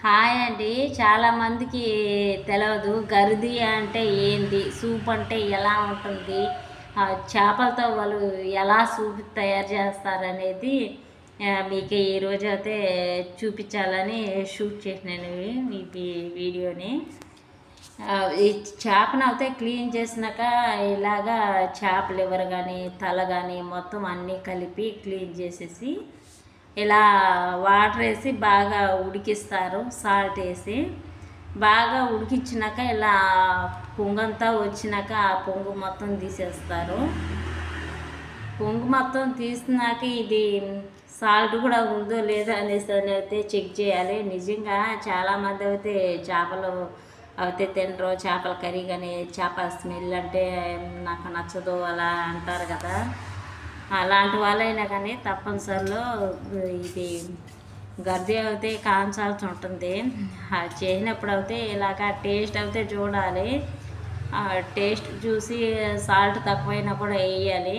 Hi అండి. చాలామందికి తెలవదు గరిది అంటే ఏంది, సూప్ అంటే ఎలా ఉంటుంది, చేపలతో వాళ్ళు ఎలా సూప్ తయారు చేస్తారనేది మీకు ఈరోజు అయితే చూపించాలని షూట్ చేసినాను వీడియోని. ఆ, ఈ చేపను అయితే క్లీన్ చేసినాక ఇలాగా చేప లివర్ కానీ తల కానీ మొత్తం అన్నీ కలిపి క్లీన్ చేసేసి ఇలా వాటర్ వేసి బాగా ఉడికిస్తారు. సాల్ట్ వేసి బాగా ఉడికించినాక ఇలా పొంగంతా వచ్చినాక ఆ పొంగు మొత్తం తీసేస్తారు. పొంగు మొత్తం తీసినాక ఇది సాల్ట్ కూడా ఉందో లేదో అనేసి అయితే చెక్ చేయాలి. నిజంగా చాలామంది అయితే చేపలు అయితే తినరు. చేపల కర్రీ కానీ చేపల స్మెల్ అంటే నాకు నచ్చదు అలా అంటారు కదా. అలాంటి వాళ్ళైనా కానీ తప్పనిసరిలో ఇది గర్ది అయితే కాంచాల్సి ఉంటుంది. చేసినప్పుడు అయితే ఇలాగ టేస్ట్ అయితే చూడాలి. టేస్ట్ చూసి సాల్ట్ తక్కువైనా కూడా వేయాలి.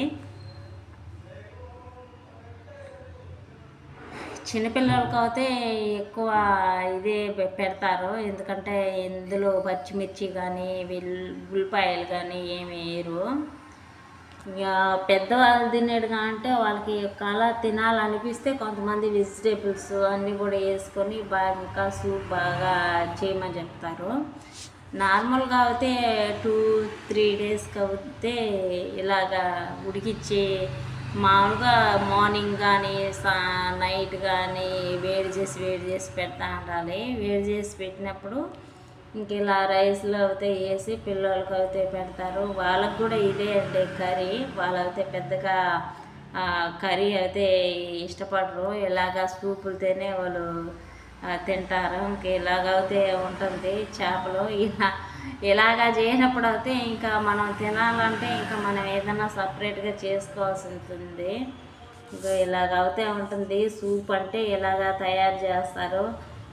చిన్నపిల్లలకి అయితే ఎక్కువ ఇదే పెడతారు. ఎందుకంటే ఇందులో పచ్చిమిర్చి కానీ ఉల్లిపాయలు కానీ ఏమి వేయరు. ఇక పెద్దవాళ్ళు తినేడుగా అంటే వాళ్ళకి కళ తినాలనిపిస్తే కొంతమంది వెజిటేబుల్స్ అన్నీ కూడా వేసుకొని బాగా ఇంకా సూప్ బాగా చేయమని చెప్తారు. నార్మల్గా అయితే 2-3 డేస్కి అయితే ఇలాగా ఉడికిచ్చి మామూలుగా మార్నింగ్ కానీ నైట్ కానీ వేడి చేసి పెడతా ఉండాలి. వేడి చేసి పెట్టినప్పుడు ఇంక ఇలా రైస్లో అయితే వేసి పిల్లలకి అయితే పెడతారు. వాళ్ళకు కూడా ఇదే అండి కర్రీ. వాళ్ళైతే పెద్దగా కర్రీ అయితే ఇష్టపడరు. ఇలాగా సూపులతోనే వాళ్ళు తింటారు. ఇంక ఇలాగైతే ఉంటుంది చేపలు. ఇలాగా చేయనప్పుడు అయితే ఇంకా మనం తినాలంటే ఇంకా మనం ఏదైనా సపరేట్గా చేసుకోవాల్సి ఉంటుంది. ఇంకా ఇలాగైతే ఉంటుంది. సూప్ అంటే ఇలాగా తయారు చేస్తారు.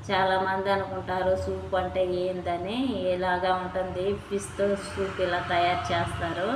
చాలామంది అనుకుంటారు సూప్ అంటే ఏందని. ఇలాగా ఉంటుంది. ఫిష్తో సూప్ ఇలా తయారు చేస్తారు.